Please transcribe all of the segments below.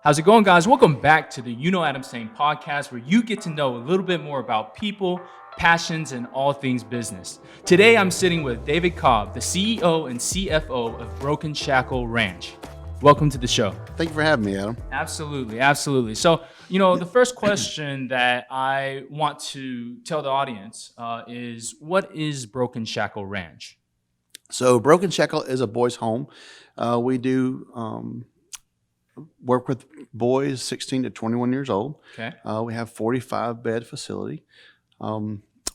How's it going, guys? Welcome back to the UKnowAdamTsang podcast, where you get to know a little bit more about people, passions, and all things business. Today, I'm sitting with David Cobb, the CEO and CFO of Broken Shackle Ranch. Welcome to the show. Thank you for having me, Adam. Absolutely. So, the first question that I want to tell the audience is, what is Broken Shackle Ranch? So Broken Shackle is a boys' home. We do work with boys 16 to 21 years old. Okay. We have 45-bed facility.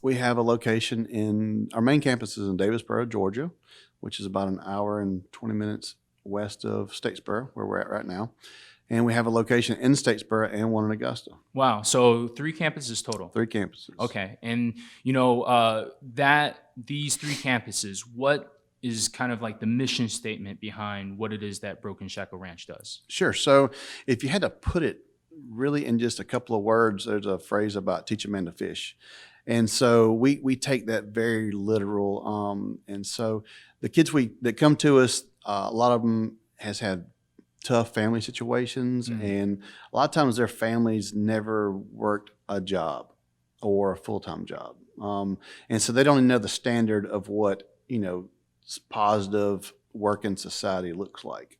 We have a location in, our main campus is in Davisboro, Georgia, which is about an hour and 20 minutes west of Statesboro, where we're at right now. And we have a location in Statesboro and one in Augusta. Wow. So 3 campuses total. 3 campuses. Okay. And, these 3 campuses, what is kind of like the mission statement behind what it is that Broken Shackle Ranch does? Sure. So if you had to put it really in just a couple of words, there's a phrase about teach a man to fish. And so we take that very literal. And so the kids that come to us, a lot of them has had tough family situations. Mm-hmm. And a lot of times their families never worked a job or a full-time job. And so they don't even know the standard of what, positive work in society looks like.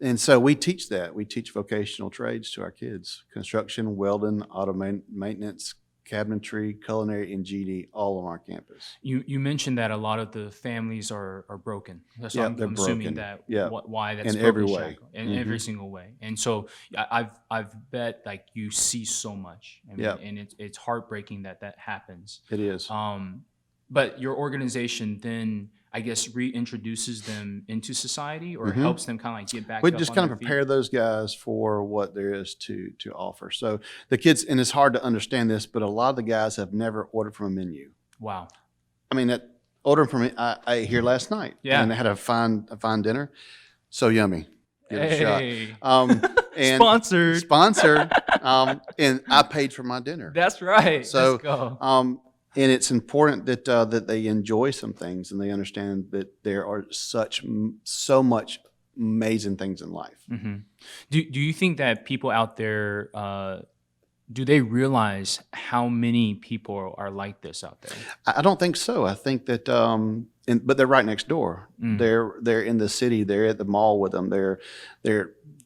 And so we teach that. We teach vocational trades to our kids: construction, welding, auto maintenance, cabinetry, culinary, and GD, all on our campus. You mentioned that a lot of the families are broken. So I'm assuming that why that's in every way. In every single way. And so I've bet like you see so much. And it's heartbreaking that happens. It is. But your organization then, I guess, reintroduces them into society, or helps them kind of like get back. We just kind of prepare those guys for what there is to offer. So the kids, and it's hard to understand this, but a lot of the guys have never ordered from a menu. Wow. I mean, ordering from I ate here last night. Yeah. And I had a fine dinner. So yummy. Give it a shot. And Sponsored. And I paid for my dinner. That's right. So, let's go. And it's important that they enjoy some things and they understand that there are so much amazing things in life. Mm-hmm. Do you think that people out there, do they realize how many people are like this out there? I don't think so. I think that, but they're right next door. They're in the city. They're at the mall with them.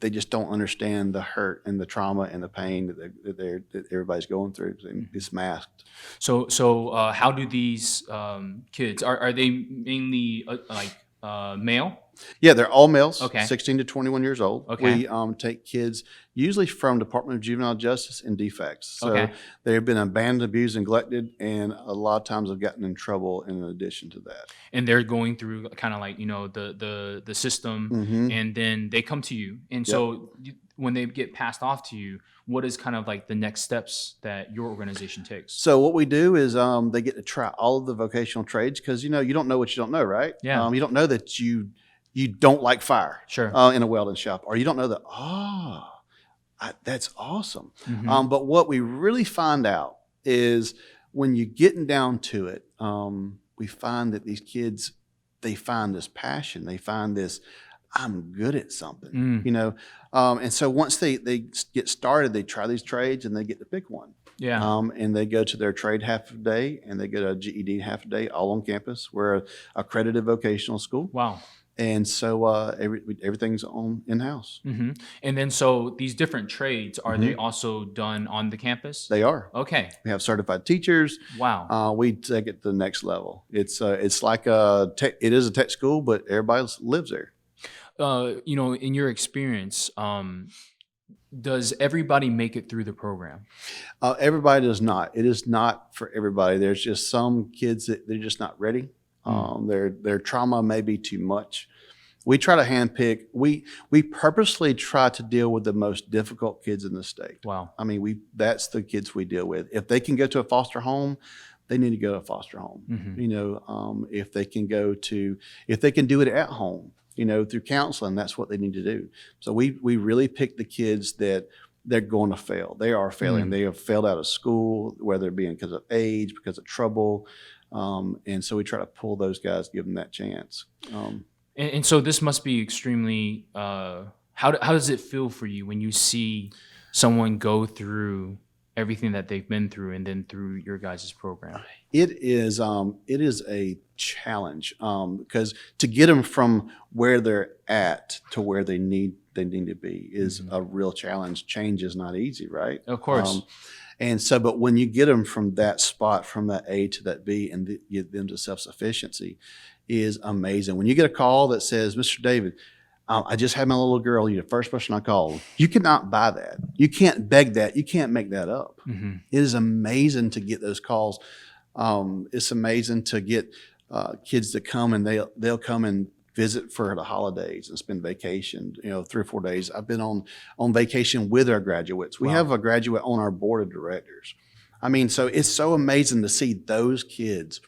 They just don't understand the hurt and the trauma and the pain that everybody's going through. It's masked. So how do these kids, are they mainly male? Yeah, they're all males, okay. 16 to 21 years old. Okay. We take kids usually from Department of Juvenile Justice and defects. So okay. They've been abandoned, abused, neglected, and a lot of times have gotten in trouble in addition to that. And they're going through kind of like, the system, and then they come to you. And so when they get passed off to you, what is kind of like the next steps that your organization takes? So what we do is they get to try all of the vocational trades because, you don't know what you don't know, right? Yeah. You don't know that you don't like fire. Sure. In a welding shop, or you don't know that, that's awesome. But what we really find out is when you're getting down to it, we find that these kids, they find this passion. They find this, I'm good at something, and so once they get started, they try these trades and they get to pick one. Yeah. And they go to their trade half a day and they go to a GED half a day, all on campus. We're an accredited vocational school. Wow. And so everything's on in-house. Mm-hmm. And then so these different trades, are they also done on the campus? They are. Okay. We have certified teachers. Wow. We take it to the next level. It's like it is a tech school, but everybody lives there. In your experience, does everybody make it through the program? Everybody does not. It is not for everybody. There's just some kids that they're just not ready. Their trauma may be too much. We try to handpick. We purposely try to deal with the most difficult kids in the state. Wow. I mean, that's the kids we deal with. If they can go to a foster home, they need to go to a foster home. If they can if they can do it at home, through counseling, that's what they need to do. So we really pick the kids that they're going to fail. They are failing. They have failed out of school, whether it be because of age, because of trouble. And so we try to pull those guys, give them that chance. And so this must be extremely How does it feel for you when you see someone go through everything that they've been through and then through your guys' program? It is a challenge because to get them from where they're at to where they need to be is a real challenge. Change is not easy, right? Of course. And so, but when you get them from that spot, from that A to that B, and get them to self-sufficiency, is amazing. When you get a call that says, "Mr. David, I just had my little girl. You're the first person I called." You cannot buy that. You can't beg that. You can't make that up. It is amazing to get those calls. It's amazing to get kids to come, and they'll come and visit for the holidays and spend vacation, 3 or 4 days. I've been on vacation with our graduates. We have a graduate on our board of directors. I mean, so it's so amazing to see those kids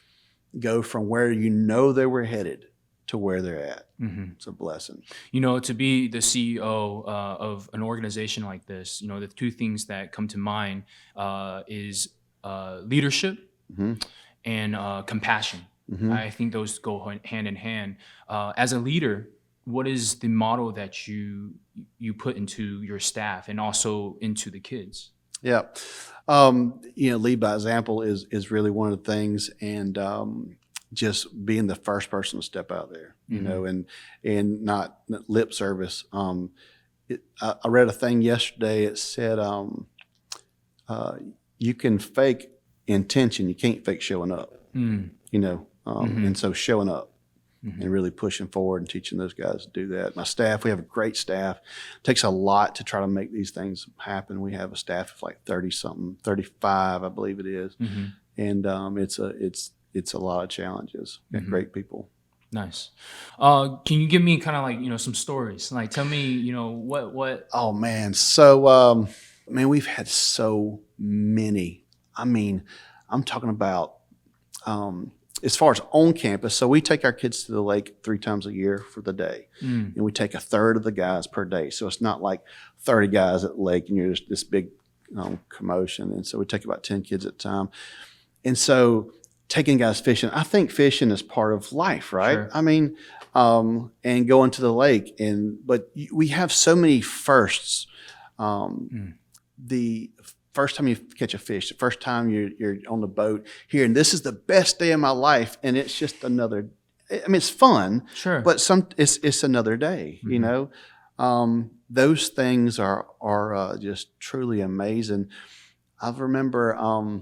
go from where they were headed to where they're at. It's a blessing. To be the CEO of an organization like this, the two things that come to mind is leadership and compassion. I think those go hand in hand. As a leader, what is the model that you put into your staff and also into the kids? Yeah. Lead by example is really one of the things, and just being the first person to step out there, and not lip service. I read a thing yesterday. It said, you can fake intention, you can't fake showing up. And so showing up and really pushing forward and teaching those guys to do that. My staff, we have a great staff. It takes a lot to try to make these things happen. We have a staff of like 30-something, 35, I believe it is. And it's a lot of challenges. Great people. Nice. Can you give me kind of like, some stories? Like, tell me, what? Oh, man. So, we've had so many. I mean, I'm talking about as far as on campus. So we take our kids to the lake 3 times a year for the day. And we take a third of the guys per day. So it's not like 30 guys at the lake and you're just this big commotion. And so we take about 10 kids at a time. And so taking guys fishing, I think fishing is part of life, right? Sure. I mean, and going to the lake. But we have so many firsts. The first time you catch a fish, the first time you're on the boat here, and this is the best day of my life, and it's just another. I mean, it's fun, sure, but it's another day. Those things are just truly amazing. I remember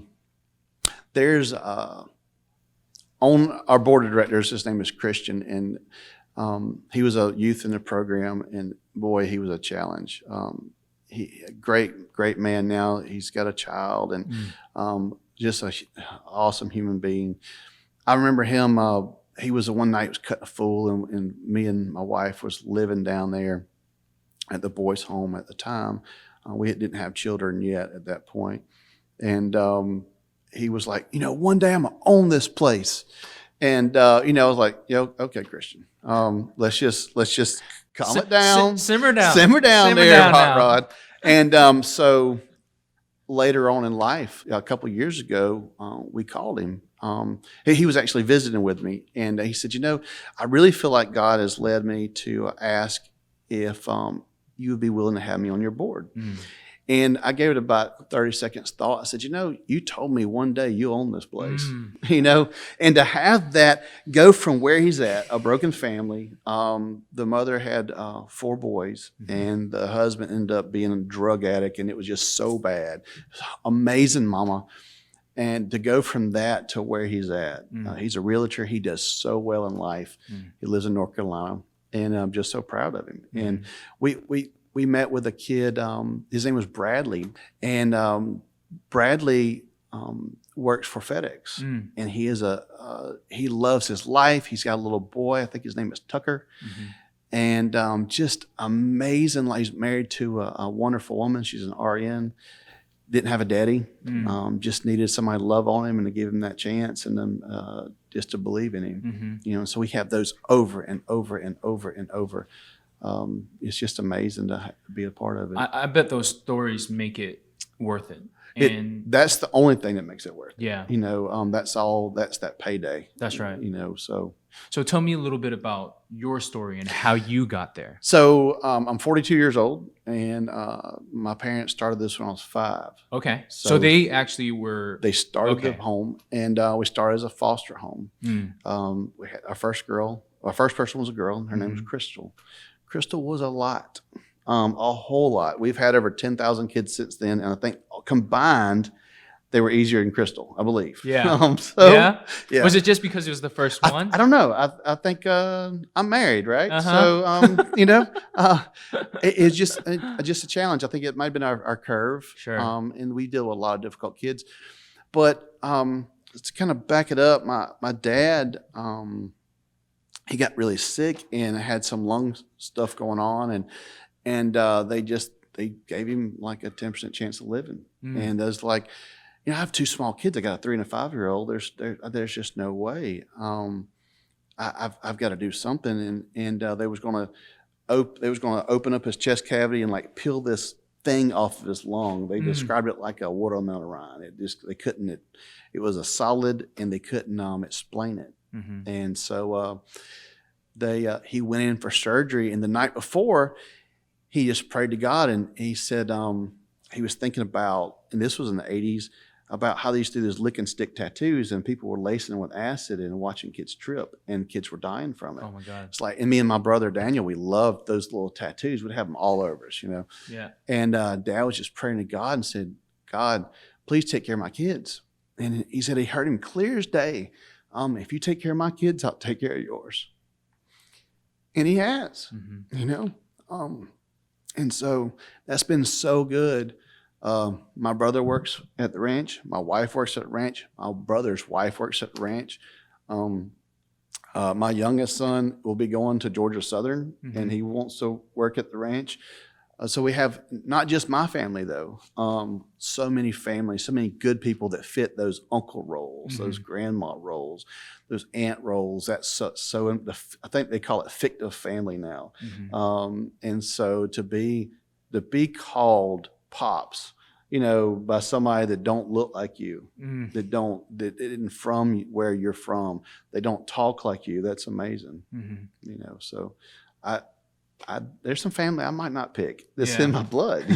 there's on our board of directors. His name is Christian, and he was a youth in the program, and boy, he was a challenge. He great man now. He's got a child, and just an awesome human being. I remember him. He was the one night was cutting a fool, and me and my wife was living down there at the boys' home at the time. We didn't have children yet at that point, and he was like, one day I'm gonna own this place, and I was like, okay, Christian, let's just calm it down. Simmer down. Simmer down there, Hot Rod. And so later on in life, a couple of years ago, we called him. He was actually visiting with me, and he said, I really feel like God has led me to ask if you would be willing to have me on your board. And I gave it about 30 seconds thought. I said, you told me one day you own this place, and to have that go from where he's at, a broken family. The mother had 4 boys, and the husband ended up being a drug addict, and it was just so bad. Amazing mama. And to go from that to where he's at, he's a realtor. He does so well in life. He lives in North Carolina, and I'm just so proud of him. And we met with a kid, his name was Bradley, and Bradley works for FedEx, and he is he loves his life. He's got a little boy, I think his name is Tucker, and just amazing. Like, he's married to a wonderful woman. She's an RN, didn't have a daddy, just needed somebody to love on him and to give him that chance, and then just to believe in him. So we have those over and over and over and over. It's just amazing to be a part of it. I bet those stories make it worth it. And that's the only thing that makes it worth it. yeah, That's all. That's that payday. that's right. So tell me a little bit about your story and how you got there. So I'm 42 years old, and my parents started this when I was 5. Okay. So they actually were. They started the Okay. home, and we started as a foster home. We had our first girl. Our first person was a girl. Her name was Crystal. Crystal was a lot, a whole lot. We've had over 10,000 kids since then, and I think combined, they were easier than Crystal, I believe. Yeah. Yeah. Was it just because it was the first one? I don't know. I think I'm married, right? Uh-huh. So it's just a challenge. I think it might have been our curve. Sure. And we deal with a lot of difficult kids. But to kind of back it up, my dad, he got really sick and had some lung stuff going on, and they gave him like a 10% chance of living. And there's like, I have 2 small kids. I got a 3 and a 5-year-old. There's just no way. I've got to do something. And they was going to open up his chest cavity and like peel this thing off of his lung. They described it like a watermelon rind. They couldn't. It was a solid, and they couldn't explain it. And so he went in for surgery, and the night before, he just prayed to God, and he said he was thinking about, and this was in the 80s, about how they used to do those lick and stick tattoos, and people were lacing them with acid and watching kids trip, and kids were dying from it. Oh my God. It's like, and me and my brother Daniel, we loved those little tattoos. We'd have them all over us, Yeah. And Dad was just praying to God and said, God, please take care of my kids. And he said he heard him clear as day. If you take care of my kids, I'll take care of yours. And he has, and so that's been so good. My brother works at the ranch. My wife works at the ranch. My brother's wife works at the ranch. My youngest son will be going to Georgia Southern, and he wants to work at the ranch. So we have not just my family, though. So many families, so many good people that fit those uncle roles, those grandma roles, those aunt roles. That's so I think they call it fictive family now. And so to be called pops, by somebody that don't look like you, that isn't from where you're from, they don't talk like you. That's amazing. So there's some family I might not pick. That's in my blood,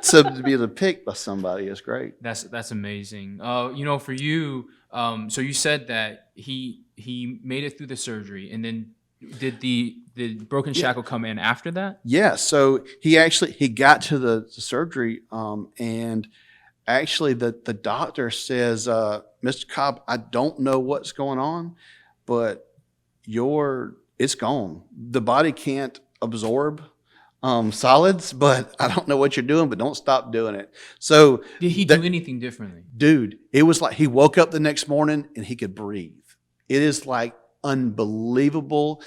So to be able to pick by somebody is great. That's amazing. For you, so you said that he made it through the surgery, and then did the broken shackle come in after that? Yeah. So he got to the surgery, and actually the doctor says, Mr. Cobb, I don't know what's going on, but it's gone. The body can't absorb solids, but I don't know what you're doing, but don't stop doing it. So did he do anything differently? Dude, it was like he woke up the next morning and he could breathe. It is like unbelievable.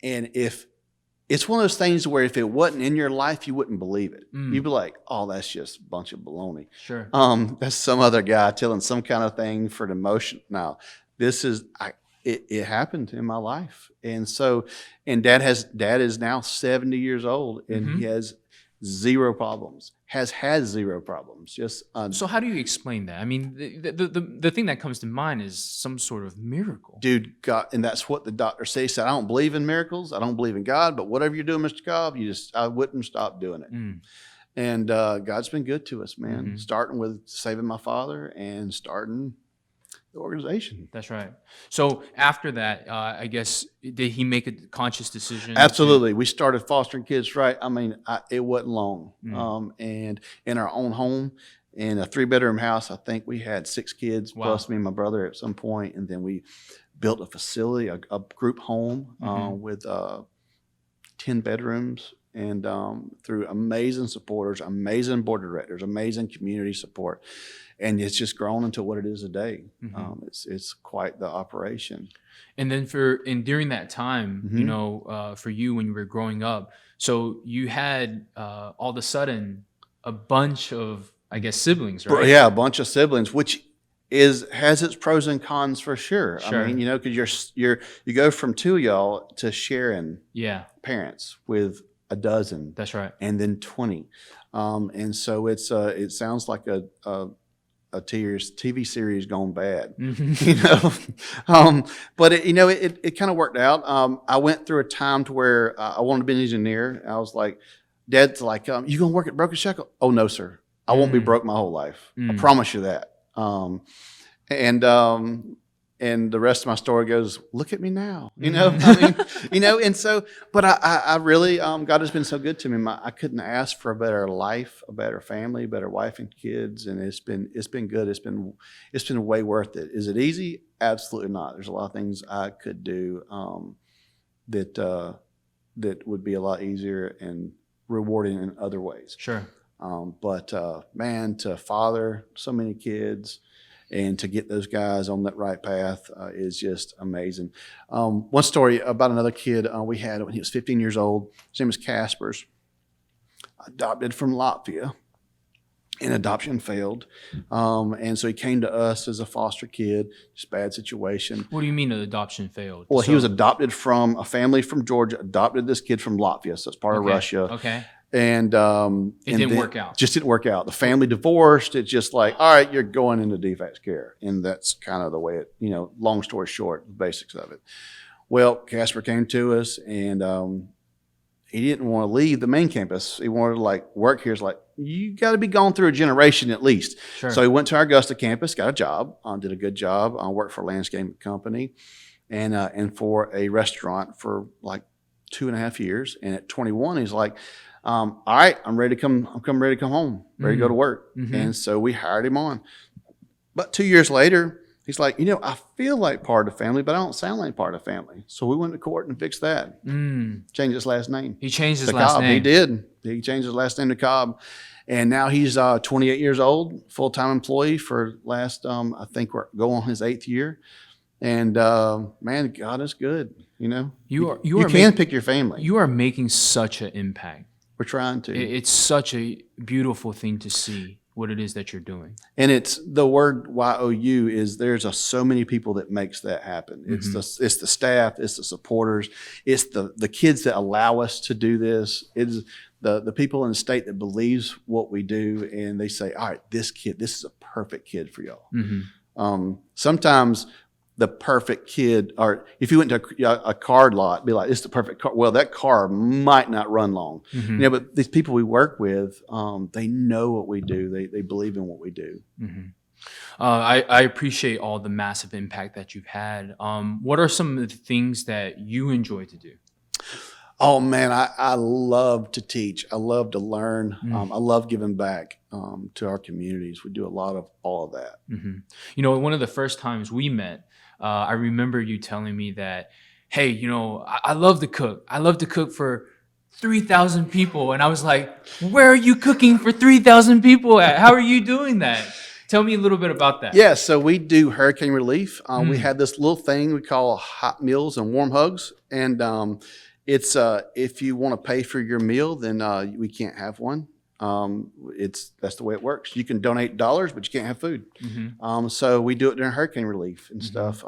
And if it's one of those things where if it wasn't in your life, you wouldn't believe it. You'd be like, oh, that's just a bunch of baloney. Sure. That's some other guy telling some kind of thing for the emotion. Now, this is it happened in my life. And so, and dad is now 70 years old, and he has zero problems, has had zero problems. Just so how do you explain that? I mean, the thing that comes to mind is some sort of miracle. Dude, God, and that's what the doctor said. He said, I don't believe in miracles. I don't believe in God, but whatever you're doing, Mr. Cobb, I wouldn't stop doing it. And God's been good to us, man, starting with saving my father and starting the organization. That's right. So after that, I guess, did he make a conscious decision? Absolutely. We started fostering kids, right? I mean, it wasn't long. And in our own home, in a 3-bedroom house, I think we had 6 kids, plus me and my brother at some point. And then we built a facility, a group home with 10 bedrooms. And through amazing supporters, amazing board directors, amazing community support. And it's just grown into what it is today. It's quite the operation. And then during that time, for you when you were growing up, so you had all of a sudden a bunch of, I guess, siblings, right? Yeah, a bunch of siblings, which has its pros and cons for sure. I mean, because you go from 2 of y'all to sharing parents with a dozen. That's right. And then 20. And so it sounds like a TV series gone bad, but it kind of worked out. I went through a time to where I wanted to be an engineer. I was like, Dad's like, you gonna work at Broken Shackle? Oh no, sir. I won't be broke my whole life. I promise you that. And the rest of my story goes, look at me now, and so, but I really, God has been so good to me. I couldn't ask for a better life, a better family, a better wife and kids. And it's been good. It's been way worth it. Is it easy? Absolutely not. There's a lot of things I could do, that would be a lot easier and rewarding in other ways. Sure. But man, to father so many kids, and to get those guys on that right path is just amazing. One story about another kid we had when he was 15 years old. His name was Casper's. Adopted from Latvia, and adoption failed. And so he came to us as a foster kid, just bad situation. What do you mean an adoption failed? Well, he was adopted from a family from Georgia, adopted this kid from Latvia, so it's part of Russia. Okay. And it didn't work out. Just didn't work out. The family divorced. It's just like, all right, you're going into DFACS care. And that's kind of the way it, long story short, the basics of it. Well, Casper came to us, and he didn't want to leave the main campus. He wanted to work here. It's like, you got to be gone through a generation at least. Sure. So he went to our Augusta campus, got a job, did a good job, worked for a landscaping company and for a restaurant for 2.5 years. And at 21, he's like, all right, I'm ready to come home, ready to go to work. And so we hired him on. But 2 years later, he's like, I feel like part of the family, but I don't sound like part of the family. So we went to court and fixed that. Changed his last name. He changed his to last Cobb. name. He did. He changed his last name to Cobb. And now he's 28 years old, full-time employee for last, I think we're going on his 8th year. And man, God is good. You can pick your family. You are making such an impact. We're trying to. It's such a beautiful thing to see what it is that you're doing. And it's the word YOU is there's so many people that makes that happen. It's the staff, it's the supporters, it's the kids that allow us to do this. It's the people in the state that believes what we do, and they say, all right, this is a perfect kid for y'all. Sometimes the perfect kid, or if you went to a card lot, be like, it's the perfect car. Well, that car might not run long. But these people we work with, they know what we do. They believe in what we do. I appreciate all the massive impact that you've had. What are some of the things that you enjoy to do? Oh man, I love to teach. I love to learn. I love giving back to our communities. We do a lot of all of that. One of the first times we met, I remember you telling me that, hey, I love to cook. I love to cook for 3,000 people. And I was like, where are you cooking for 3,000 people at? How are you doing that? Tell me a little bit about that. Yeah, so we do hurricane relief. We had this little thing we call hot meals and warm hugs. And it's if you want to pay for your meal, then we can't have one. That's the way it works. You can donate dollars, but you can't have food. So we do it during hurricane relief and stuff.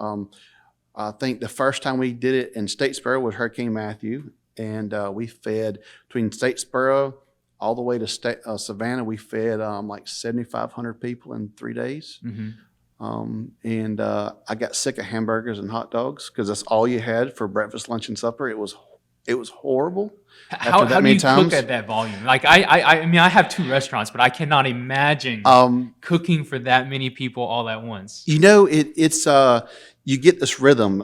I think the first time we did it in Statesboro was Hurricane Matthew, and we fed between Statesboro all the way to Savannah. We fed 7,500 people in 3 days. And I got sick of hamburgers and hot dogs because that's all you had for breakfast, lunch, and supper. It was horrible. How do you cook at that volume? I mean, I have 2 restaurants, but I cannot imagine cooking for that many people all at once. It's you get this rhythm,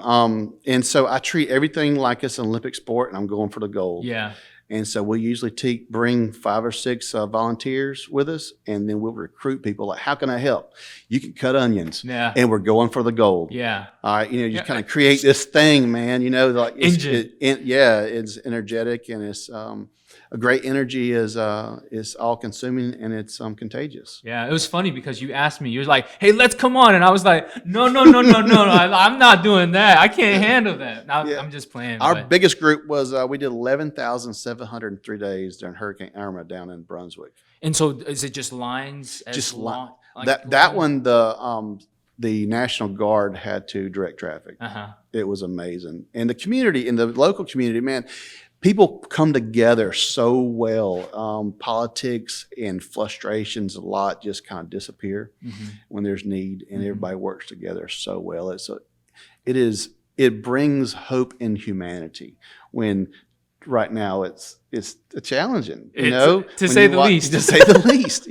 and so I treat everything like it's an Olympic sport, and I'm going for the gold. Yeah. And so we usually bring 5 or 6 volunteers with us, and then we'll recruit people. Like, how can I help? You can cut onions, and we're going for the gold. Yeah. All right, you kind of create this thing, man. It's energetic, and it's a great energy is all consuming, and it's contagious. Yeah, it was funny because you asked me, you was like, "Hey, let's come on," and I was like, "No, I'm not doing that. I can't handle that." I'm just playing. Our biggest group was we did 11,703 days during Hurricane Irma down in Brunswick. And so, is it just lines? That one, the National Guard had to direct traffic. It was amazing, and the community, in the local community, man. people come together so well. Politics and frustrations a lot just kind of disappear when there's need, and everybody works together so well. It brings hope in humanity when right now it's challenging, to say the least. To say the least,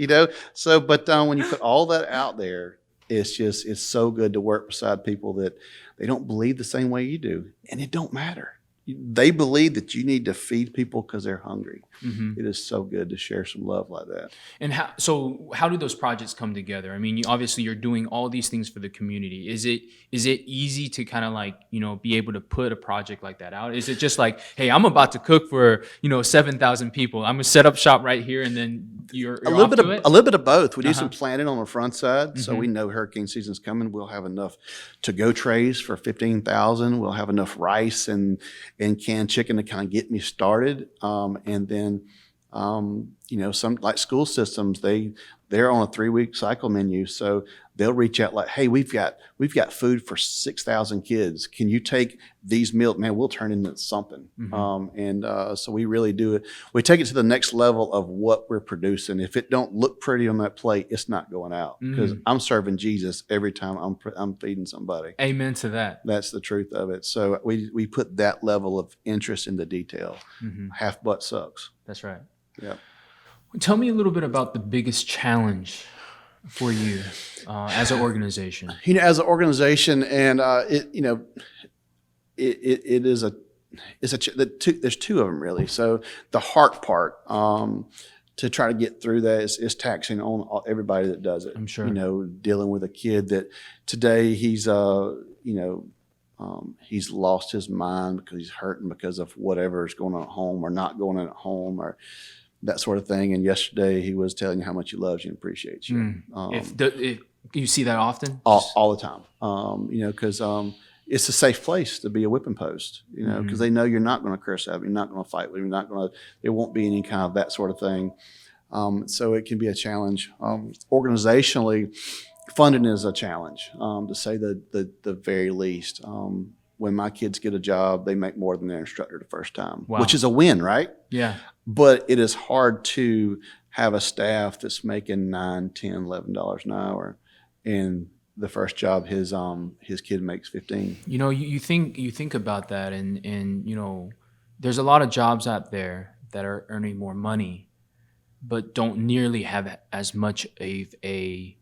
So, but when you put all that out there, it's so good to work beside people that they don't believe the same way you do, and it don't matter. They believe that you need to feed people because they're hungry. It is so good to share some love like that. And how do those projects come together? I mean, obviously you're doing all these things for the community. Is it easy to kind of like, be able to put a project like that out? Is it just like, hey, I'm about to cook for, 7,000 people. I'm gonna set up shop right here, and then you're a little bit of both. We do Uh-huh. some planning on the front side, so we know hurricane season's coming. We'll have enough to-go trays for 15,000. We'll have enough rice and canned chicken to kind of get me started. And then, some like school systems, they're on a 3-week cycle menu. So they'll reach out like, hey, we've got food for 6,000 kids. Can you take these meals? Man, we'll turn into something. So we really do it. We take it to the next level of what we're producing. If it don't look pretty on that plate, it's not going out, because I'm serving Jesus every time I'm feeding somebody. Amen to that. That's the truth of it. So we put that level of interest into detail. Half butt sucks. That's right. Yeah. Tell me a little bit about the biggest challenge for you as an organization. As an organization, and there's two of them really. So the hard part to try to get through that is taxing on everybody that does it. I'm sure. Dealing with a kid that today he's lost his mind because he's hurting because of whatever is going on at home or not going on at home or that sort of thing. And yesterday he was telling you how much he loves you and appreciates you. If you see that often? All the time. Because it's a safe place to be a whipping post, because they know you're not going to curse at them, you're not going to fight with them, there won't be any kind of that sort of thing. So it can be a challenge. Organizationally, funding is a challenge, to say the very least. When my kids get a job, they make more than their instructor the first time, which is a win, right? Yeah. But it is hard to have a staff that's making $9, $10, $11 an hour, and the first job his kid makes 15. You think about that, and there's a lot of jobs out there that are earning more money, but don't nearly have as much of a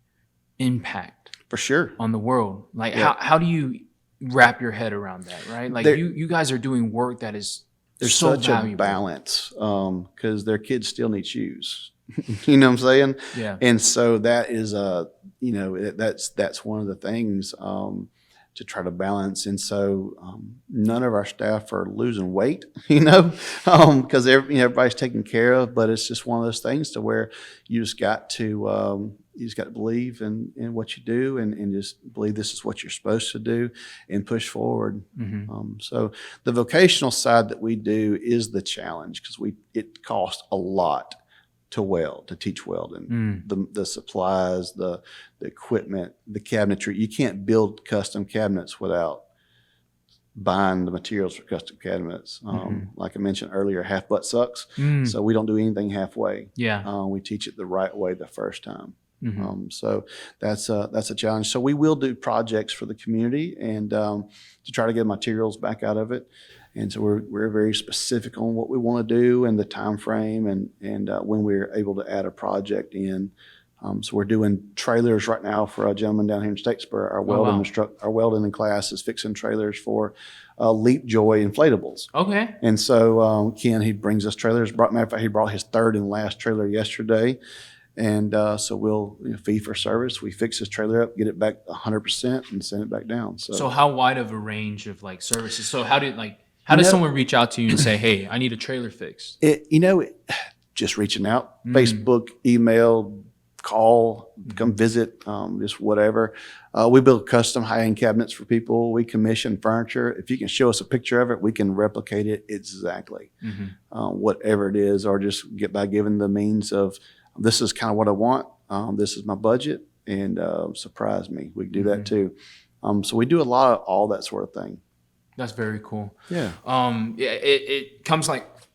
impact For sure. on the world. Like how do you wrap your head around that, right? Like you guys are doing work that is there's so such valuable. a balance, because their kids still need shoes. You know what I'm saying? Yeah. And so that is that's one of the things to try to balance. And so none of our staff are losing weight, because everybody's taken care of. But it's just one of those things to where you just got to believe in what you do, and just believe this is what you're supposed to do, and push forward. So the vocational side that we do is the challenge, because it costs a lot to teach welding. The supplies, the equipment, the cabinetry. You can't build custom cabinets without buying the materials for custom cabinets. Like I mentioned earlier, half butt sucks. So we don't do anything halfway. Yeah. We teach it the right way the first time. So that's a challenge. So we will do projects for the community, and to try to get materials back out of it. And so we're very specific on what we want to do and the time frame, and when we're able to add a project in. So we're doing trailers right now for a gentleman down here in Statesboro. Our welding class is fixing trailers for Leap Joy inflatables. Okay. And so Ken, he brings us trailers. Matter of fact, he brought his third and last trailer yesterday. And so we'll fee for service. We fix his trailer up, get it back 100%, and send it back down. So how wide of a range of services? So how does someone reach out to you and say, hey, I need a trailer fixed? Just reaching out, Facebook, email, call, come visit, just whatever. We build custom high-end cabinets for people. We commission furniture. If you can show us a picture of it, we can replicate it exactly, whatever it is, or just get by giving the means of, this is kind of what I want. This is my budget, and surprise me. We can do that too. So we do a lot of all that sort of thing. That's very cool. Yeah. It comes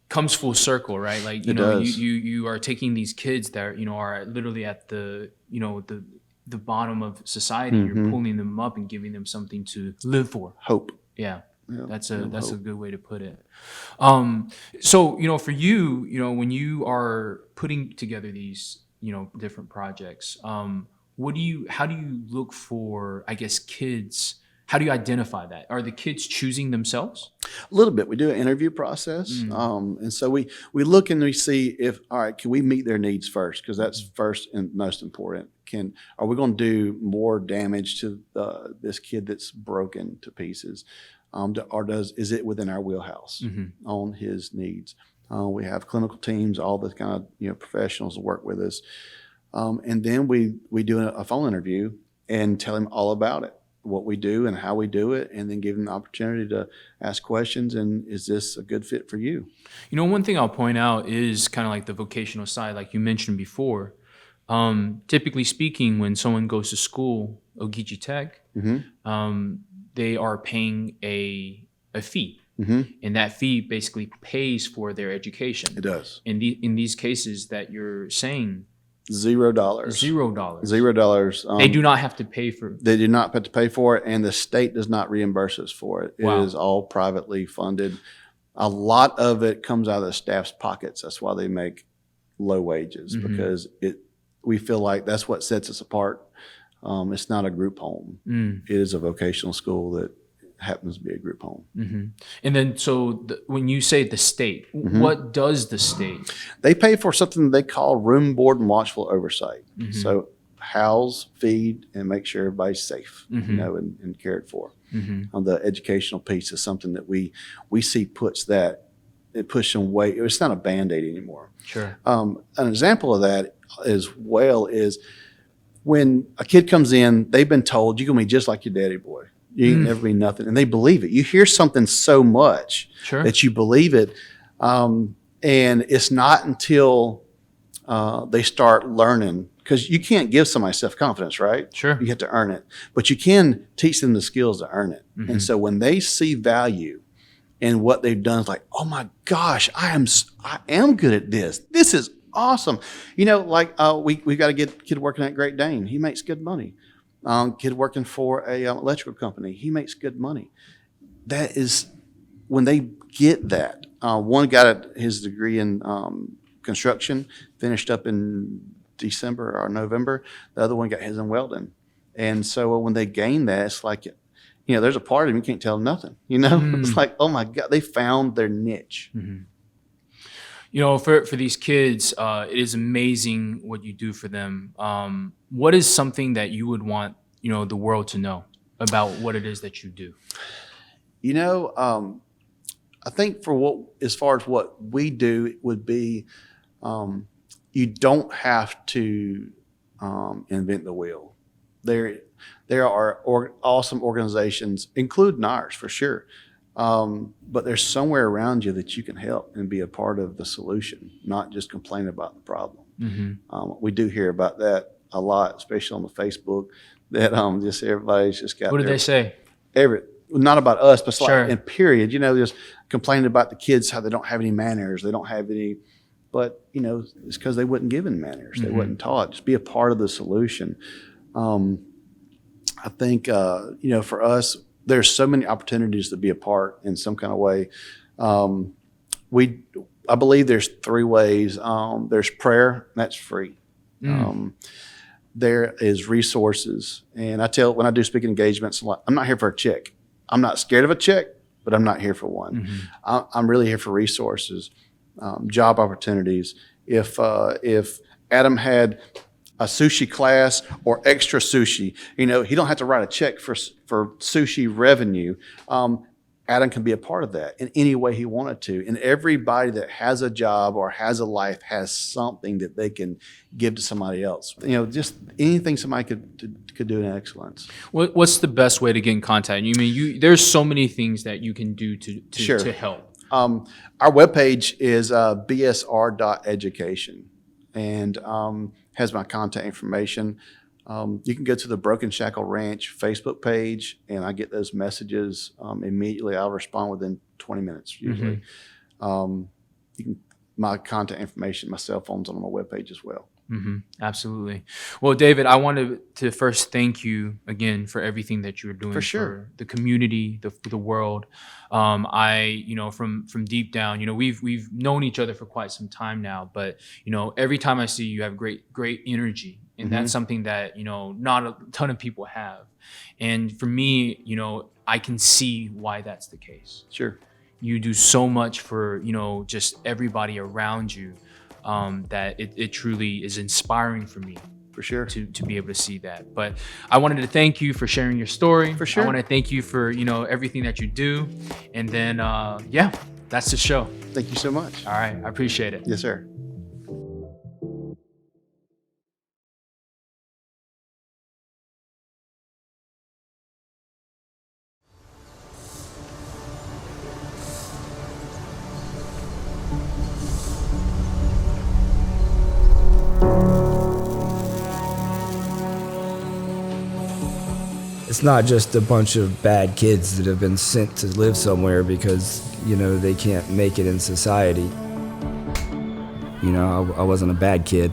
comes full circle, right? Like, It does. you are taking these kids that, are literally at the, the bottom of society, and you're pulling them up and giving them something to live for. Hope. Yeah. Yeah, That's no a hope. good way to put it. So, for you, when you are putting together these, different projects, how do you look for, I guess, kids? How do you identify that? Are the kids choosing themselves? A little bit. We do an interview process, and so we look and we see if, all right, can we meet their needs first? Because that's first and most important. Are we going to do more damage to this kid that's broken to pieces, or is it within our wheelhouse on his needs? We have clinical teams, all the kind of professionals that work with us, and then we do a phone interview and tell him all about it, what we do and how we do it, and then give them the opportunity to ask questions. And is this a good fit for you? One thing I'll point out is kind of like the vocational side, like you mentioned before. Typically speaking, when someone goes to school, Ogeechee Tech, they are paying a fee. And that fee basically pays for their education. It does. In these cases that you're saying, $0. $0. $0. They do not have to pay for. They do not have to pay for it, and the state does not reimburse us for it. Wow. It is all privately funded. A lot of it comes out of the staff's pockets. That's why they make low wages, because we feel like that's what sets us apart. It's not a group home. It is a vocational school that happens to be a group home. And then, so when you say the state, what does the state? They pay for something they call room, board, and watchful oversight. So house, feed, and make sure everybody's safe, and cared for. On the educational piece is something that we see puts them weight. It's not a Band-Aid anymore. Sure. An example of that as well is when a kid comes in, they've been told, you're going to be just like your daddy boy. You ain't never be nothing. And they believe it. You hear something so much that you believe it. And it's not until they start learning, because you can't give somebody self-confidence, right? Sure. You have to earn it. But you can teach them the skills to earn it. And so when they see value in what they've done, it's like, oh my gosh, I am good at this. This is awesome. Like we got a kid working at Great Dane. He makes good money. Kid working for a electrical company. He makes good money. That is when they get that. One got his degree in construction, finished up in December or November. The other one got his in welding. And so when they gain that, it's like, there's a part of them you can't tell them nothing. It's like, oh my God, they found their niche. For these kids, it is amazing what you do for them. What is something that you would want, the world to know about what it is that you do? I think as far as what we do, it would be, you don't have to invent the wheel. There are awesome organizations, including ours for sure. But there's somewhere around you that you can help and be a part of the solution, not just complain about the problem. We do hear about that a lot, especially on the Facebook, that just everybody's just got. What do they say? Not about us, but Sure. like in period, just complaining about the kids, how they don't have any manners, they don't have any. But it's because they wasn't given manners, they wasn't taught. Just be a part of the solution. I think for us, there's so many opportunities to be a part in some kind of way. I believe there's 3 ways. There's prayer, that's free. There is resources. And when I do speaking engagements, I'm not here for a check. I'm not scared of a check, but I'm not here for one. I'm really here for resources, job opportunities. If Adam had a sushi class or extra sushi, he don't have to write a check for sushi revenue. Adam can be a part of that in any way he wanted to. And everybody that has a job or has a life has something that they can give to somebody else. Just anything somebody could do in excellence. What's the best way to get in contact? There's so many things that you can do to help. Our webpage is bsr.education and has my contact information. You can go to the Broken Shackle Ranch Facebook page, and I get those messages immediately. I'll respond within 20 minutes usually. my contact information, my cell phone's on my webpage as well. Absolutely. Well, David, I wanted to first thank you again for everything that you're doing for the community, the world. From deep down, we've known each other for quite some time now, but every time I see you, you have great energy, and that's something that not a ton of people have. And for me, I can see why that's the case. Sure. You do so much for just everybody around you. That it truly is inspiring for me. For sure. To be able to see that. But I wanted to thank you for sharing your story. For sure. I want to thank you for, everything that you do. And then, that's the show. Thank you so much. All right. I appreciate it. Yes, sir. It's not just a bunch of bad kids that have been sent to live somewhere because, they can't make it in society. I wasn't a bad kid.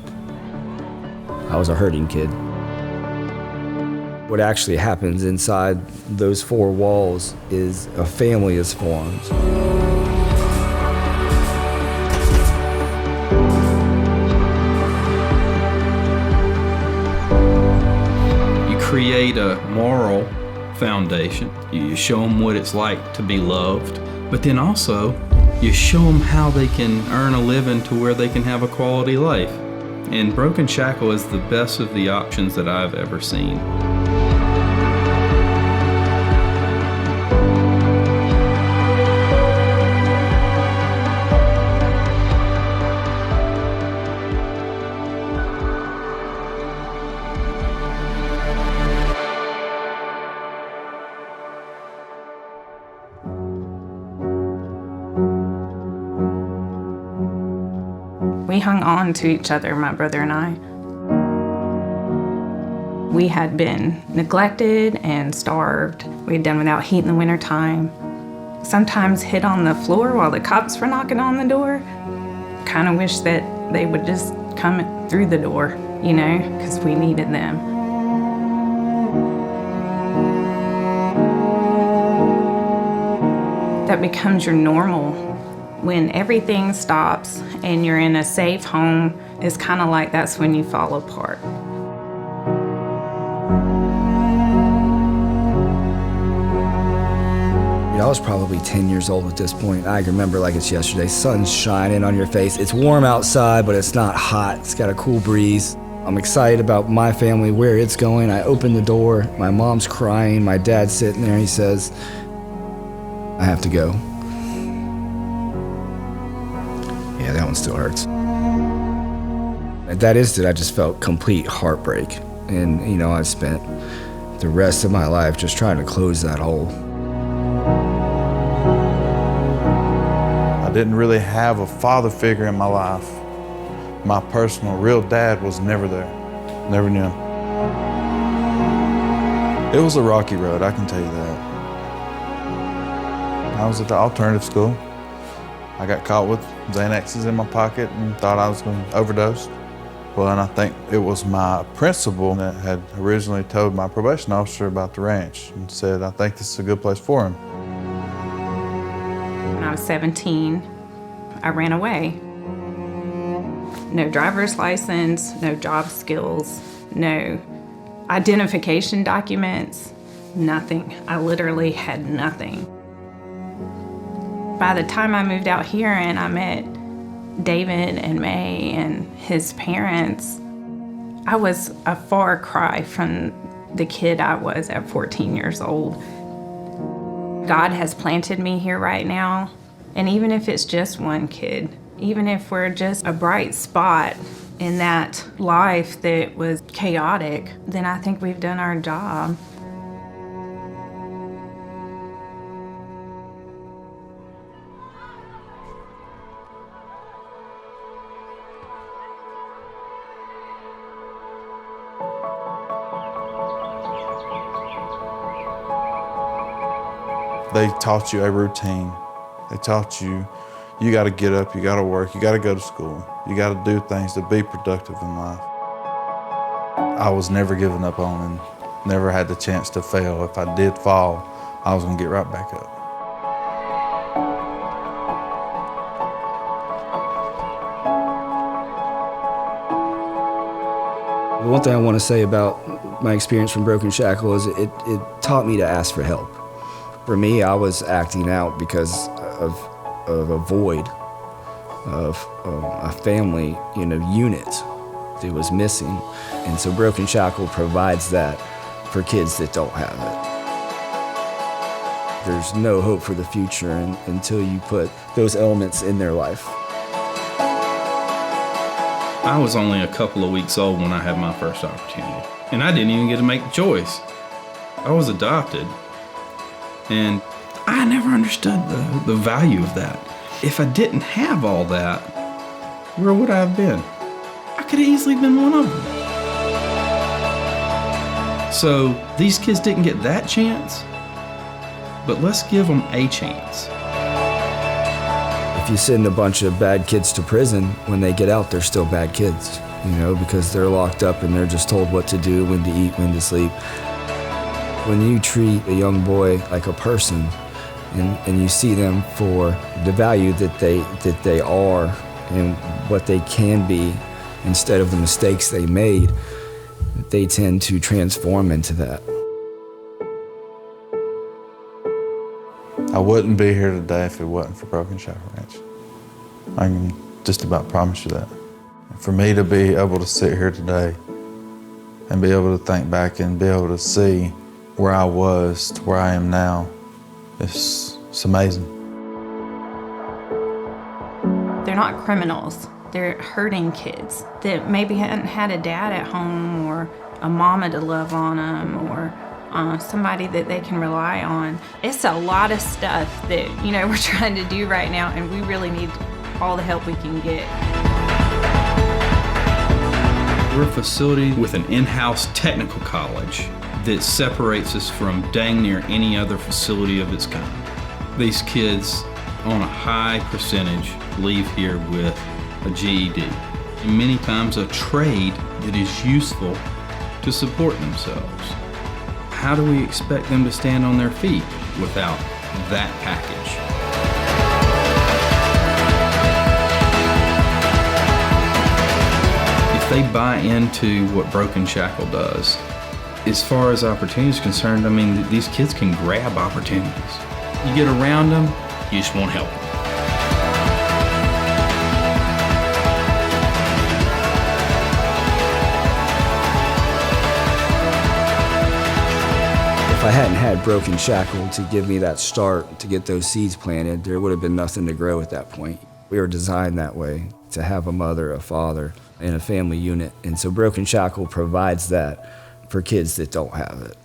I was a hurting kid. What actually happens inside those four walls is a family is formed. Create a moral foundation. You show them what it's like to be loved, but then also you show them how they can earn a living to where they can have a quality life. And Broken Shackle is the best of the options that I've ever seen. We hung on to each other, my brother and I. We had been neglected and starved. We had done without heat in the wintertime. Sometimes hid on the floor while the cops were knocking on the door. Kind of wish that they would just come through the door, because we needed them. That becomes your normal. When everything stops and you're in a safe home, it's kind of like that's when you fall apart. I was probably 10 years old at this point. I remember like it's yesterday. Sun's shining on your face. It's warm outside, but it's not hot. It's got a cool breeze. I'm excited about my family, where it's going. I open the door. My mom's crying. My dad's sitting there. He says, I have to go. Yeah, that one still hurts. At that instant, I just felt complete heartbreak. And, I spent the rest of my life just trying to close that hole. I didn't really have a father figure in my life. My personal, real dad was never there. Never knew him. It was a rocky road, I can tell you that. I was at the alternative school. I got caught with Xanaxes in my pocket and thought I was going to overdose. Well, and I think it was my principal that had originally told my probation officer about the ranch and said, I think this is a good place for him. When I was 17, I ran away. No driver's license, no job skills, no identification documents, nothing. I literally had nothing. By the time I moved out here and I met David and May and his parents, I was a far cry from the kid I was at 14 years old. God has planted me here right now, and even if it's just one kid, even if we're just a bright spot in that life that was chaotic, then I think we've done our job. They taught you a routine. They taught you You got to get up, you got to work, you got to go to school. You got to do things to be productive in life. I was never given up on and never had the chance to fail. If I did fall, I was going to get right back up. One thing I want to say about my experience from Broken Shackle is it taught me to ask for help. For me, I was acting out because of a void of a family, unit that was missing. And so Broken Shackle provides that for kids that don't have it. There's no hope for the future until you put those elements in their life. I was only a couple of weeks old when I had my first opportunity, and I didn't even get to make the choice. I was adopted, and I never understood the value of that. If I didn't have all that, where would I have been? I could have easily been one of them. So these kids didn't get that chance, but let's give them a chance. If you send a bunch of bad kids to prison, when they get out, they're still bad kids, because they're locked up and they're just told what to do, when to eat, when to sleep. When you treat a young boy like a person and you see them for the value that they are and what they can be instead of the mistakes they made, they tend to transform into that. I wouldn't be here today if it wasn't for Broken Shackle Ranch. I can just about promise you that. For me to be able to sit here today and be able to think back and be able to see where I was to where I am now, it's amazing. They're not criminals. They're hurting kids that maybe hadn't had a dad at home or a mama to love on them or somebody that they can rely on. It's a lot of stuff that, we're trying to do right now, and we really need all the help we can get. We're a facility with an in-house technical college that separates us from dang near any other facility of its kind. These kids, on a high percentage, leave here with a GED, and many times a trade that is useful to support themselves. How do we expect them to stand on their feet without that package? If they buy into what Broken Shackle does, as far as opportunities concerned, these kids can grab opportunities. You get around them, you just won't help them. If I hadn't had Broken Shackle to give me that start, to get those seeds planted, there would have been nothing to grow at that point. We were designed that way, to have a mother, a father, and a family unit. And so Broken Shackle provides that for kids that don't have it.